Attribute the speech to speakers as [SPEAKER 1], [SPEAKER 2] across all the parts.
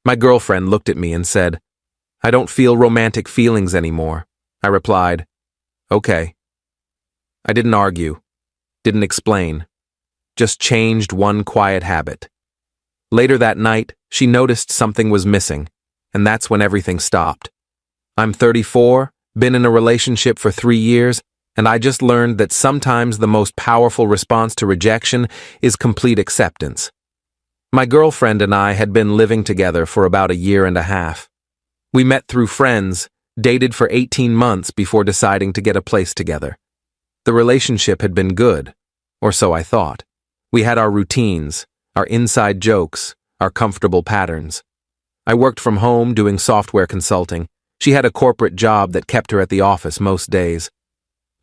[SPEAKER 1] My girlfriend looked at me and said, "I don't feel romantic feelings anymore." I replied, "Okay." I didn't argue, didn't explain, just changed one quiet habit. Later that night, she noticed something was missing, and that's when everything stopped. I'm 34, been in a relationship for 3 years, and I just learned that sometimes the most powerful response to rejection is complete acceptance. My girlfriend and I had been living together for about a year and a half. We met through friends, dated for 18 months before deciding to get a place together. The relationship had been good, or so I thought. We had our routines, our inside jokes, our comfortable patterns. I worked from home doing software consulting. She had a corporate job that kept her at the office most days.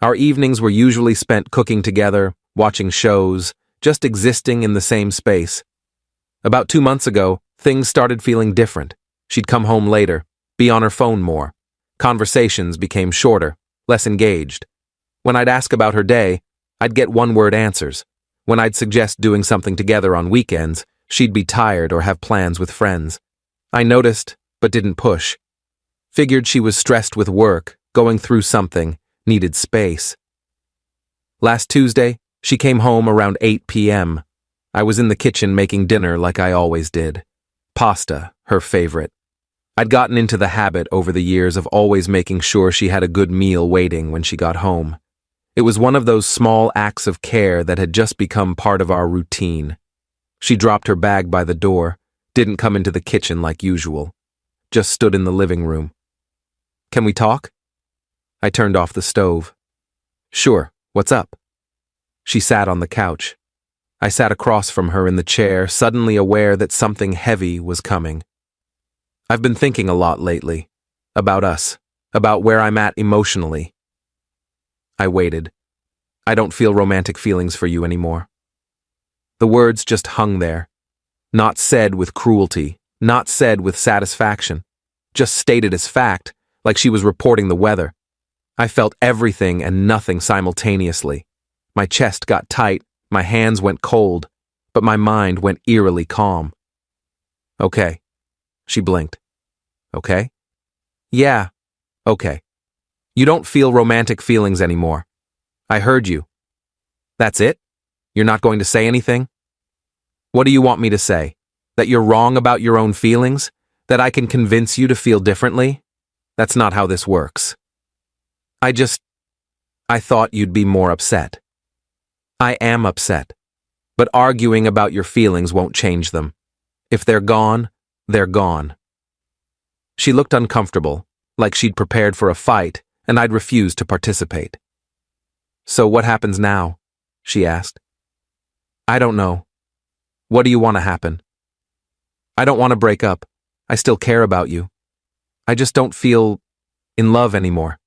[SPEAKER 1] Our evenings were usually spent cooking together, watching shows, just existing in the same space. About 2 months ago, things started feeling different. She'd come home later, be on her phone more. Conversations became shorter, less engaged. When I'd ask about her day, I'd get one-word answers. When I'd suggest doing something together on weekends, she'd be tired or have plans with friends. I noticed, but didn't push. Figured she was stressed with work, going through something, needed space. Last Tuesday, she came home around 8 p.m. I was in the kitchen making dinner like I always did. Pasta, her favorite. I'd gotten into the habit over the years of always making sure she had a good meal waiting when she got home. It was one of those small acts of care that had just become part of our routine. She dropped her bag by the door, didn't come into the kitchen like usual, just stood in the living room. "Can we talk?" I turned off the stove. "Sure, what's up?" She sat on the couch. I sat across from her in the chair, suddenly aware that something heavy was coming. "I've been thinking a lot lately. About us. About where I'm at emotionally." I waited. "I don't feel romantic feelings for you anymore." The words just hung there. Not said with cruelty, not said with satisfaction. Just stated as fact, like she was reporting the weather. I felt everything and nothing simultaneously. My chest got tight, my hands went cold, but my mind went eerily calm. "Okay." She blinked. "Okay?" "Yeah, okay. You don't feel romantic feelings anymore. I heard you. That's it? You're not going to say anything? What do you want me to say? That you're wrong about your own feelings? That I can convince you to feel differently? That's not how this works. I thought you'd be more upset." "I am upset. But arguing about your feelings won't change them. If they're gone, they're gone." She looked uncomfortable, like she'd prepared for a fight, and I'd refused to participate. "So what happens now?" she asked. "I don't know. What do you want to happen?" "I don't want to break up. I still care about you. I just don't feel in love anymore.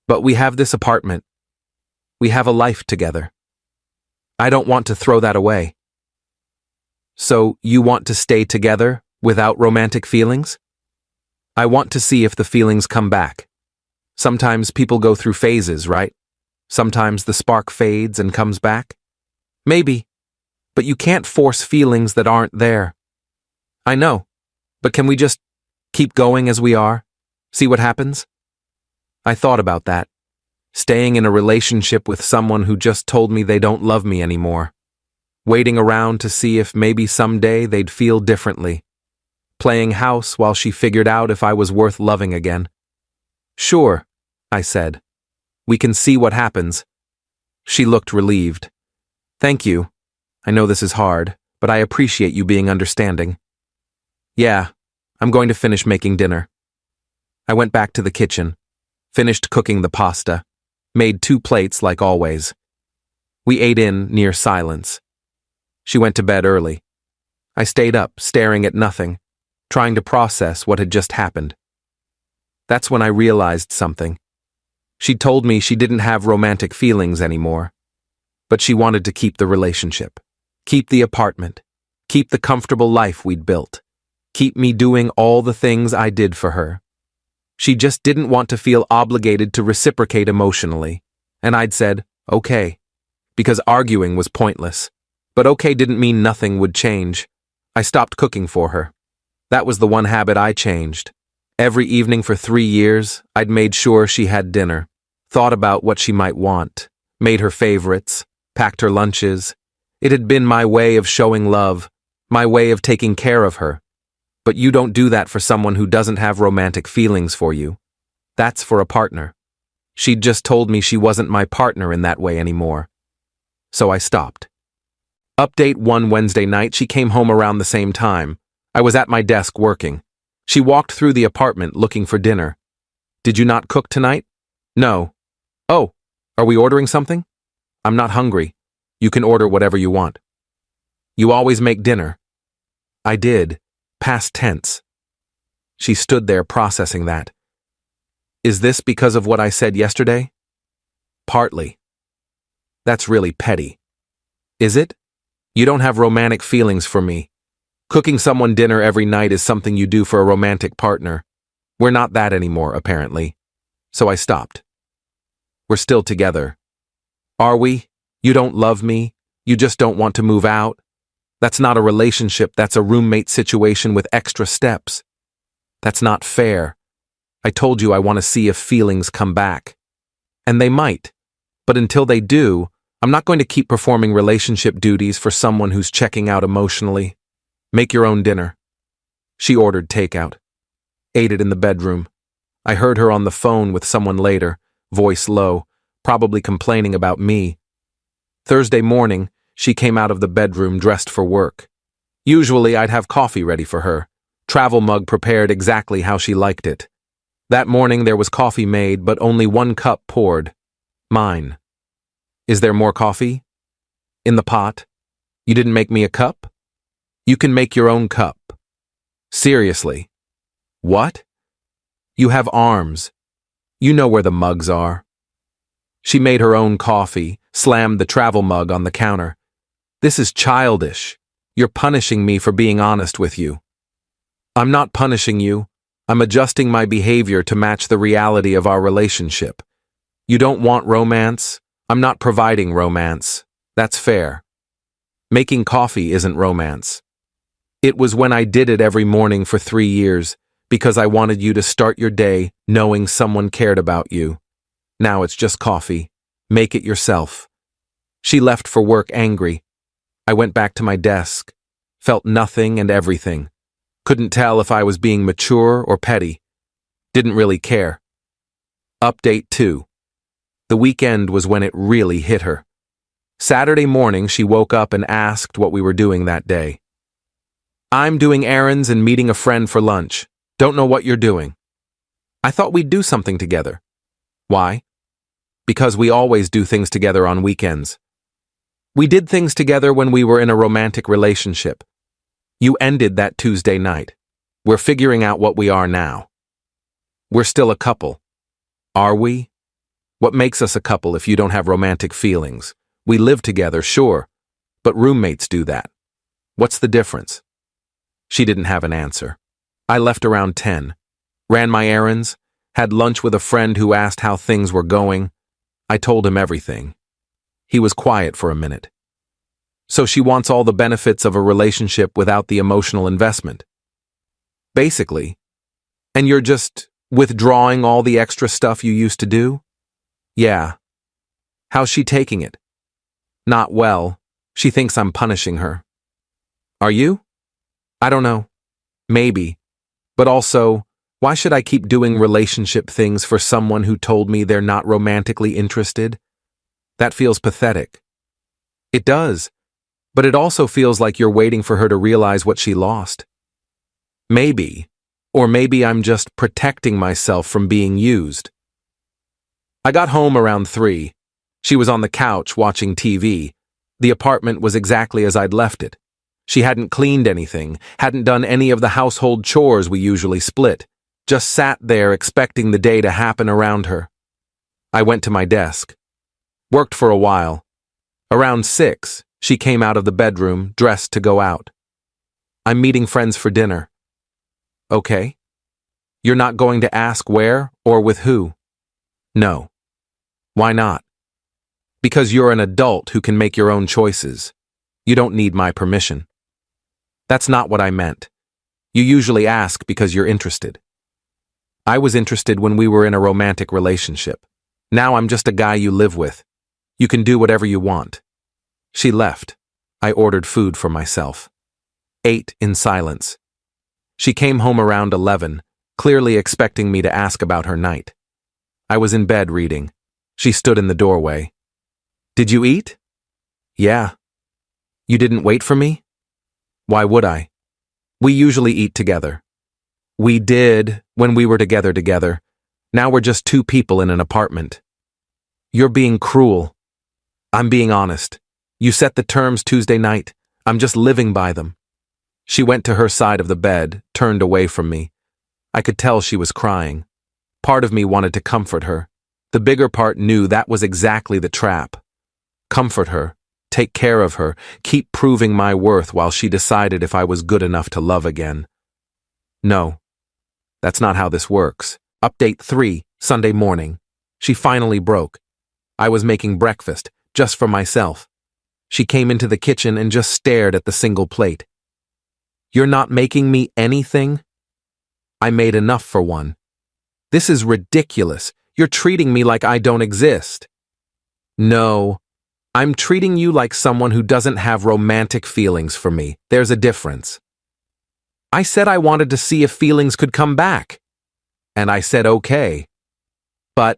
[SPEAKER 1] But we have this apartment. We have a life together. I don't want to throw that away." "So you want to stay together without romantic feelings?" "I want to see if the feelings come back. Sometimes people go through phases, right? Sometimes the spark fades and comes back. Maybe, but you can't force feelings that aren't there." "I know, but can we just keep going as we are? See what happens?" I thought about that. Staying in a relationship with someone who just told me they don't love me anymore. Waiting around to see if maybe someday they'd feel differently. Playing house while she figured out if I was worth loving again. "Sure," I said. "We can see what happens." She looked relieved. "Thank you. I know this is hard, but I appreciate you being understanding." "Yeah, I'm going to finish making dinner." I went back to the kitchen, finished cooking the pasta, made 2 plates like always. We ate in near silence. She went to bed early. I stayed up, staring at nothing, trying to process what had just happened. That's when I realized something. She'd told me she didn't have romantic feelings anymore, but she wanted to keep the relationship, keep the apartment, keep the comfortable life we'd built, keep me doing all the things I did for her. She just didn't want to feel obligated to reciprocate emotionally, and I'd said, okay, because arguing was pointless. But okay didn't mean nothing would change. I stopped cooking for her. That was the one habit I changed. Every evening for 3 years, I'd made sure she had dinner, thought about what she might want, made her favorites, packed her lunches. It had been my way of showing love, my way of taking care of her. But you don't do that for someone who doesn't have romantic feelings for you. That's for a partner. She'd just told me she wasn't my partner in that way anymore. So I stopped. Update: one Wednesday night, she came home around the same time. I was at my desk working. She walked through the apartment looking for dinner. Did you not cook tonight? No. Oh, are we ordering something? I'm not hungry. You can order whatever you want. You always make dinner. I did. Past tense. She stood there processing that. Is this because of what I said yesterday? Partly. That's really petty. Is it? You don't have romantic feelings for me. Cooking someone dinner every night is something you do for a romantic partner. We're not that anymore, apparently. So I stopped. We're still together. Are we? You don't love me? You just don't want to move out? That's not a relationship, that's a roommate situation with extra steps. That's not fair. I told you I want to see if feelings come back. And they might. But until they do, I'm not going to keep performing relationship duties for someone who's checking out emotionally. Make your own dinner. She ordered takeout. Ate it in the bedroom. I heard her on the phone with someone later, voice low, probably complaining about me. Thursday morning, she came out of the bedroom dressed for work. Usually I'd have coffee ready for her, travel mug prepared exactly how she liked it. That morning there was coffee made, but only 1 cup poured. Mine. Is there more coffee? In the pot? You didn't make me a cup? You can make your own cup. Seriously. What? You have arms. You know where the mugs are. She made her own coffee, slammed the travel mug on the counter. This is childish. You're punishing me for being honest with you. I'm not punishing you. I'm adjusting my behavior to match the reality of our relationship. You don't want romance? I'm not providing romance. That's fair. Making coffee isn't romance. It was when I did it every morning for 3 years, because I wanted you to start your day knowing someone cared about you. Now it's just coffee. Make it yourself. She left for work angry. I went back to my desk. Felt nothing and everything. Couldn't tell if I was being mature or petty. Didn't really care. Update 2. The weekend was when it really hit her. Saturday morning, she woke up and asked what we were doing that day. I'm doing errands and meeting a friend for lunch. Don't know what you're doing. I thought we'd do something together. Why? Because we always do things together on weekends. We did things together when we were in a romantic relationship. You ended that Tuesday night. We're figuring out what we are now. We're still a couple. Are we? What makes us a couple if you don't have romantic feelings? We live together, sure, but roommates do that. What's the difference? She didn't have an answer. I left around 10. Ran my errands, had lunch with a friend who asked how things were going. I told him everything. He was quiet for a minute. So she wants all the benefits of a relationship without the emotional investment. Basically. And you're just withdrawing all the extra stuff you used to do? Yeah. How's she taking it? Not well. She thinks I'm punishing her. Are you? I don't know. Maybe. But also, why should I keep doing relationship things for someone who told me they're not romantically interested? That feels pathetic. It does. But it also feels like you're waiting for her to realize what she lost. Maybe. Or maybe I'm just protecting myself from being used. I got home around 3. She was on the couch watching TV. The apartment was exactly as I'd left it. She hadn't cleaned anything, hadn't done any of the household chores we usually split, just sat there expecting the day to happen around her. I went to my desk. Worked for a while. Around 6, she came out of the bedroom, dressed to go out. I'm meeting friends for dinner. Okay. You're not going to ask where or with who? No. Why not? Because you're an adult who can make your own choices. You don't need my permission. That's not what I meant. You usually ask because you're interested. I was interested when we were in a romantic relationship. Now I'm just a guy you live with. You can do whatever you want. She left. I ordered food for myself. Ate in silence. She came home around 11, clearly expecting me to ask about her night. I was in bed reading. She stood in the doorway. Did you eat? Yeah. You didn't wait for me? Why would I? We usually eat together. We did when we were together. Now we're just two people in an apartment. You're being cruel. I'm being honest. You set the terms Tuesday night. I'm just living by them. She went to her side of the bed, turned away from me. I could tell she was crying. Part of me wanted to comfort her. The bigger part knew that was exactly the trap. Comfort her, take care of her, keep proving my worth while she decided if I was good enough to love again. No, that's not how this works. Update 3, Sunday morning. She finally broke. I was making breakfast, just for myself. She came into the kitchen and just stared at the single plate. You're not making me anything? I made enough for one. This is ridiculous. You're treating me like I don't exist. No, I'm treating you like someone who doesn't have romantic feelings for me. There's a difference. I said I wanted to see if feelings could come back. And I said okay. But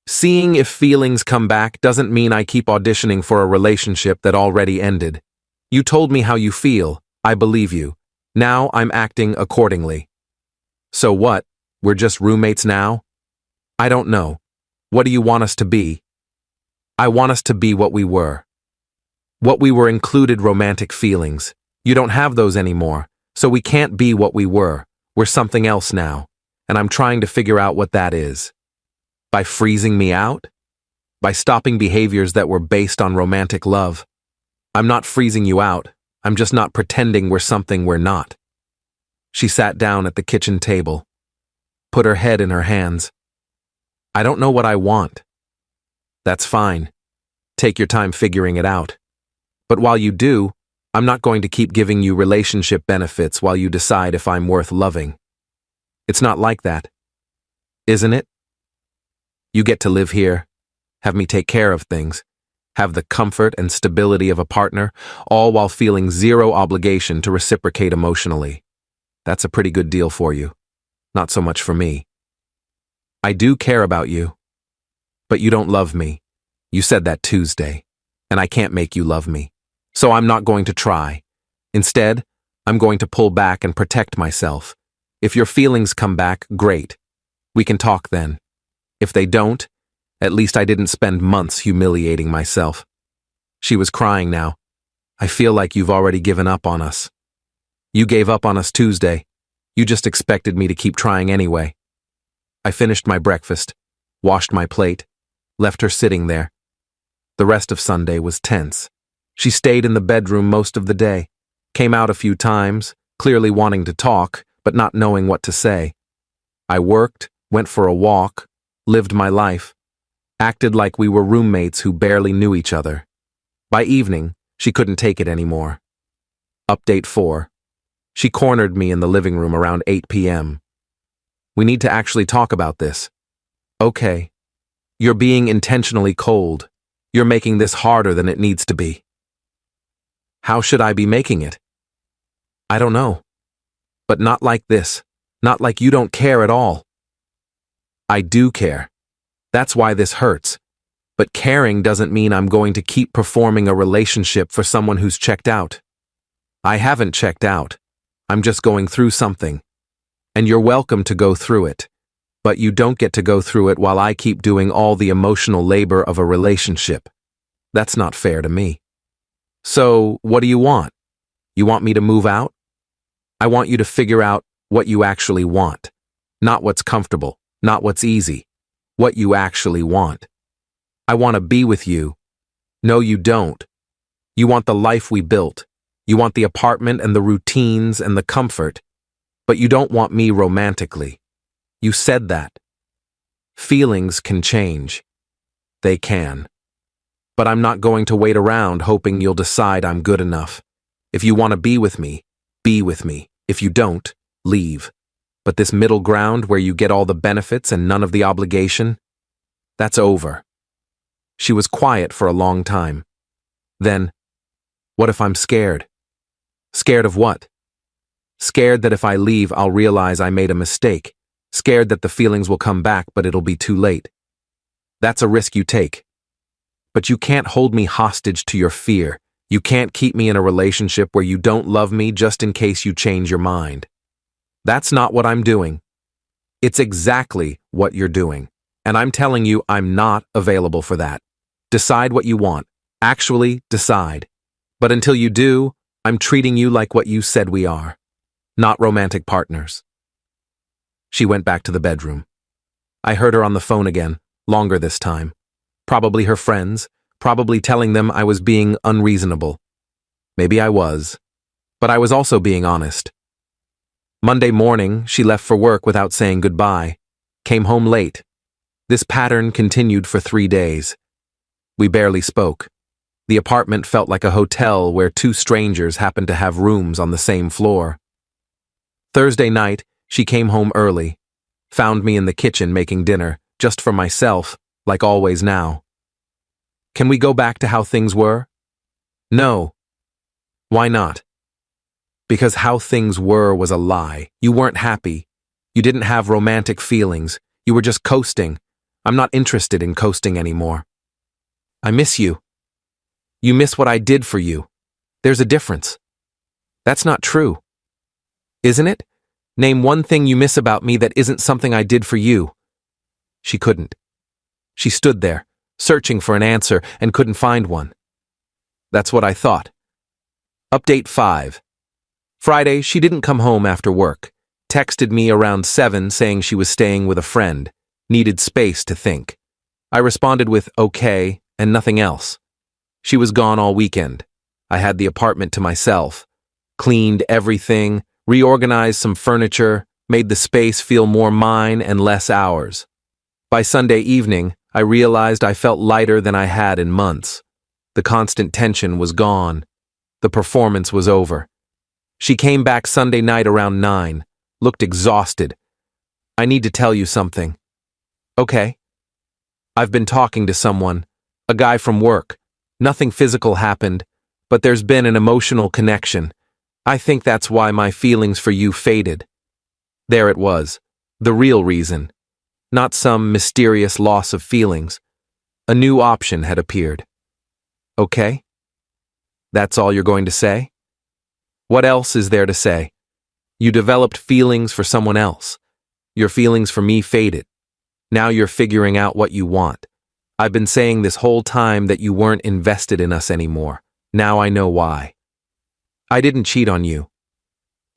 [SPEAKER 1] seeing if feelings come back doesn't mean I keep auditioning for a relationship that already ended. You told me how you feel. I believe you. Now I'm acting accordingly. So what? We're just roommates now? I don't know. What do you want us to be? I want us to be what we were. What we were included romantic feelings. You don't have those anymore, so we can't be what we were. We're something else now, and I'm trying to figure out what that is. By freezing me out? By stopping behaviors that were based on romantic love? I'm not freezing you out. I'm just not pretending we're something we're not. She sat down at the kitchen table, put her head in her hands. I don't know what I want. That's fine. Take your time figuring it out. But while you do, I'm not going to keep giving you relationship benefits while you decide if I'm worth loving. It's not like that. Isn't it? You get to live here, have me take care of things, have the comfort and stability of a partner, all while feeling zero obligation to reciprocate emotionally. That's a pretty good deal for you. Not so much for me. I do care about you. But you don't love me. You said that Tuesday, and I can't make you love me. So I'm not going to try. Instead, I'm going to pull back and protect myself. If your feelings come back, great. We can talk then. If they don't, at least I didn't spend months humiliating myself. She was crying now. I feel like you've already given up on us. You gave up on us Tuesday. You just expected me to keep trying anyway. I finished my breakfast, washed my plate, left her sitting there. The rest of Sunday was tense. She stayed in the bedroom most of the day, came out a few times, clearly wanting to talk, but not knowing what to say. I worked, went for a walk, lived my life, acted like we were roommates who barely knew each other. By evening, she couldn't take it anymore. Update 4. She cornered me in the living room around 8 p.m. We need to actually talk about this. Okay. You're being intentionally cold. You're making this harder than it needs to be. How should I be making it? I don't know. But not like this. Not like you don't care at all. I do care. That's why this hurts. But caring doesn't mean I'm going to keep performing a relationship for someone who's checked out. I haven't checked out. I'm just going through something. And you're welcome to go through it. But you don't get to go through it while I keep doing all the emotional labor of a relationship. That's not fair to me. So, what do you want? You want me to move out? I want you to figure out what you actually want. Not what's comfortable, not what's easy. What you actually want. I want to be with you. No, you don't. You want the life we built. You want the apartment and the routines and the comfort. But you don't want me romantically. You said that. Feelings can change. They can. But I'm not going to wait around hoping you'll decide I'm good enough. If you want to be with me, be with me. If you don't, leave. But this middle ground where you get all the benefits and none of the obligation, that's over. She was quiet for a long time. Then, what if I'm scared? Scared of what? Scared that if I leave, I'll realize I made a mistake. Scared that the feelings will come back, but it'll be too late. That's a risk you take. But you can't hold me hostage to your fear. You can't keep me in a relationship where you don't love me just in case you change your mind. That's not what I'm doing. It's exactly what you're doing. And I'm telling you, I'm not available for that. Decide what you want. Actually, decide. But until you do, I'm treating you like what you said we are. Not romantic partners. She went back to the bedroom. I heard her on the phone again, longer this time. Probably her friends, probably telling them I was being unreasonable. Maybe I was. But I was also being honest. Monday morning, she left for work without saying goodbye. Came home late. This pattern continued for 3 days. We barely spoke. The apartment felt like a hotel where two strangers happened to have rooms on the same floor. Thursday night, she came home early, found me in the kitchen making dinner, just for myself, like always now. Can we go back to how things were? No. Why not? Because how things were was a lie. You weren't happy. You didn't have romantic feelings. You were just coasting. I'm not interested in coasting anymore. I miss you. You miss what I did for you. There's a difference. That's not true. Isn't it? Name one thing you miss about me that isn't something I did for you. She couldn't. She stood there, searching for an answer, and couldn't find one. That's what I thought. Update 5. Friday, she didn't come home after work. Texted me around 7 saying she was staying with a friend. Needed space to think. I responded with okay and nothing else. She was gone all weekend. I had the apartment to myself. Cleaned everything, reorganized some furniture, made the space feel more mine and less ours. By Sunday evening, I realized I felt lighter than I had in months. The constant tension was gone. The performance was over. She came back Sunday night around 9, looked exhausted. I need to tell you something. Okay. I've been talking to someone, a guy from work. Nothing physical happened, but there's been an emotional connection. I think that's why my feelings for you faded. There it was, the real reason. Not some mysterious loss of feelings. A new option had appeared. Okay? That's all you're going to say? What else is there to say? You developed feelings for someone else. Your feelings for me faded. Now you're figuring out what you want. I've been saying this whole time that you weren't invested in us anymore. Now I know why. I didn't cheat on you.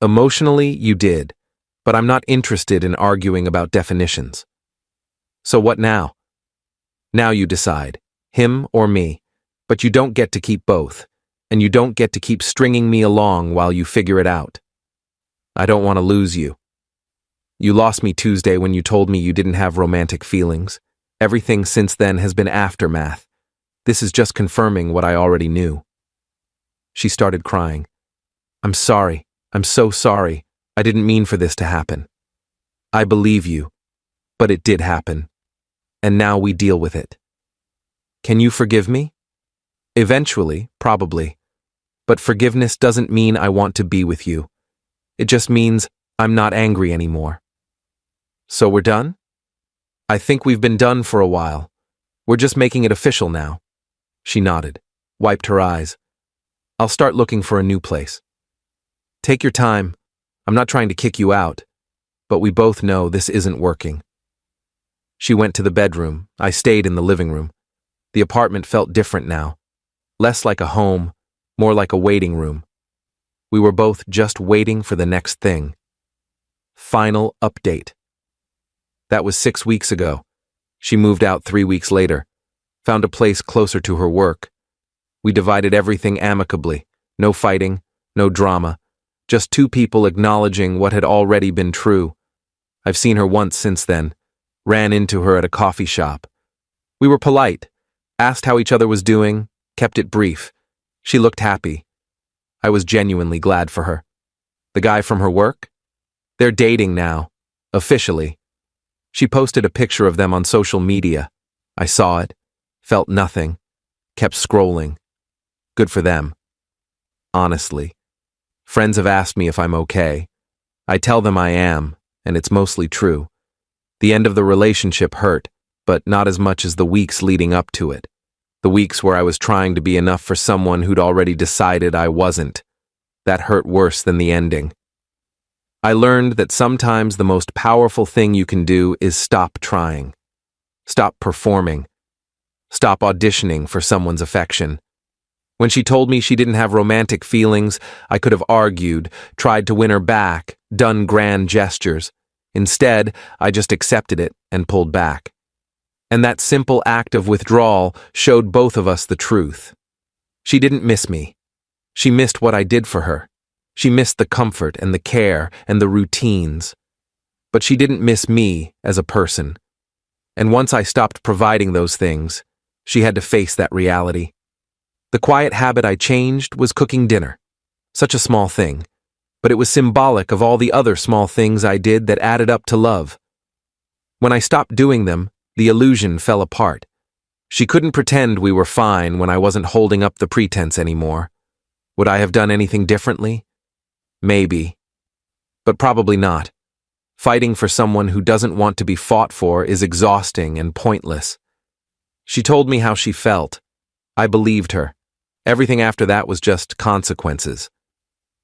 [SPEAKER 1] Emotionally, you did, but I'm not interested in arguing about definitions. So what now? Now you decide, him or me, but you don't get to keep both, and you don't get to keep stringing me along while you figure it out. I don't want to lose you. You lost me Tuesday when you told me you didn't have romantic feelings. Everything since then has been aftermath. This is just confirming what I already knew. She started crying. I'm sorry. I'm so sorry. I didn't mean for this to happen. I believe you, but it did happen. And now we deal with it. Can you forgive me? Eventually, probably. But forgiveness doesn't mean I want to be with you. It just means I'm not angry anymore. So we're done? I think we've been done for a while. We're just making it official now. She nodded, wiped her eyes. I'll start looking for a new place. Take your time. I'm not trying to kick you out, but we both know this isn't working. She went to the bedroom. I stayed in the living room. The apartment felt different now. Less like a home, more like a waiting room. We were both just waiting for the next thing. Final update. That was 6 weeks ago. She moved out 3 weeks later, found a place closer to her work. We divided everything amicably. No fighting, no drama. Just two people acknowledging what had already been true. I've seen her once since then. Ran into her at a coffee shop. We were polite, asked how each other was doing, kept it brief. She looked happy. I was genuinely glad for her. The guy from her work? They're dating now, officially. She posted a picture of them on social media. I saw it, felt nothing, kept scrolling. Good for them. Honestly. Friends have asked me if I'm okay. I tell them I am, and it's mostly true. The end of the relationship hurt, but not as much as the weeks leading up to it. The weeks where I was trying to be enough for someone who'd already decided I wasn't. That hurt worse than the ending. I learned that sometimes the most powerful thing you can do is stop trying. Stop performing. Stop auditioning for someone's affection. When she told me she didn't have romantic feelings, I could have argued, tried to win her back, done grand gestures. Instead, I just accepted it and pulled back. And that simple act of withdrawal showed both of us the truth. She didn't miss me. She missed what I did for her. She missed the comfort and the care and the routines. But she didn't miss me as a person. And once I stopped providing those things, she had to face that reality. The quiet habit I changed was cooking dinner. Such a small thing, but it was symbolic of all the other small things I did that added up to love. When I stopped doing them, the illusion fell apart. She couldn't pretend we were fine when I wasn't holding up the pretense anymore. Would I have done anything differently? Maybe. But probably not. Fighting for someone who doesn't want to be fought for is exhausting and pointless. She told me how she felt. I believed her. Everything after that was just consequences.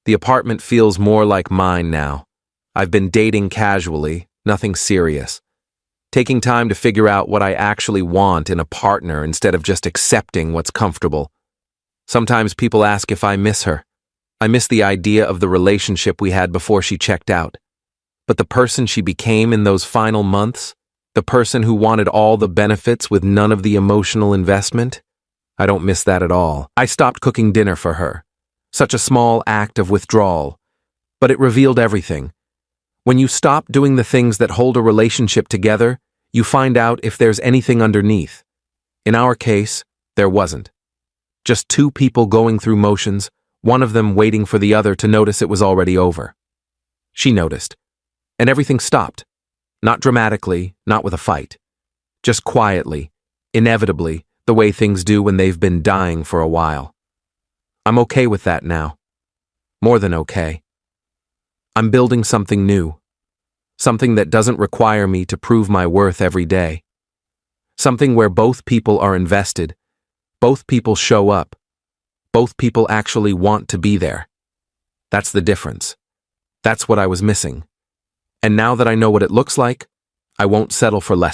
[SPEAKER 1] The apartment feels more like mine now. I've been dating casually, nothing serious. Taking time to figure out what I actually want in a partner instead of just accepting what's comfortable. Sometimes people ask if I miss her. I miss the idea of the relationship we had before she checked out. But the person she became in those final months, the person who wanted all the benefits with none of the emotional investment, I don't miss that at all. I stopped cooking dinner for her. Such a small act of withdrawal. But it revealed everything. When you stop doing the things that hold a relationship together, you find out if there's anything underneath. In our case, there wasn't. Just two people going through motions, one of them waiting for the other to notice it was already over. She noticed. And everything stopped. Not dramatically, not with a fight. Just quietly, inevitably, the way things do when they've been dying for a while. I'm okay with that now. More than okay. I'm building something new. Something that doesn't require me to prove my worth every day. Something where both people are invested. Both people show up. Both people actually want to be there. That's the difference. That's what I was missing. And now that I know what it looks like, I won't settle for less.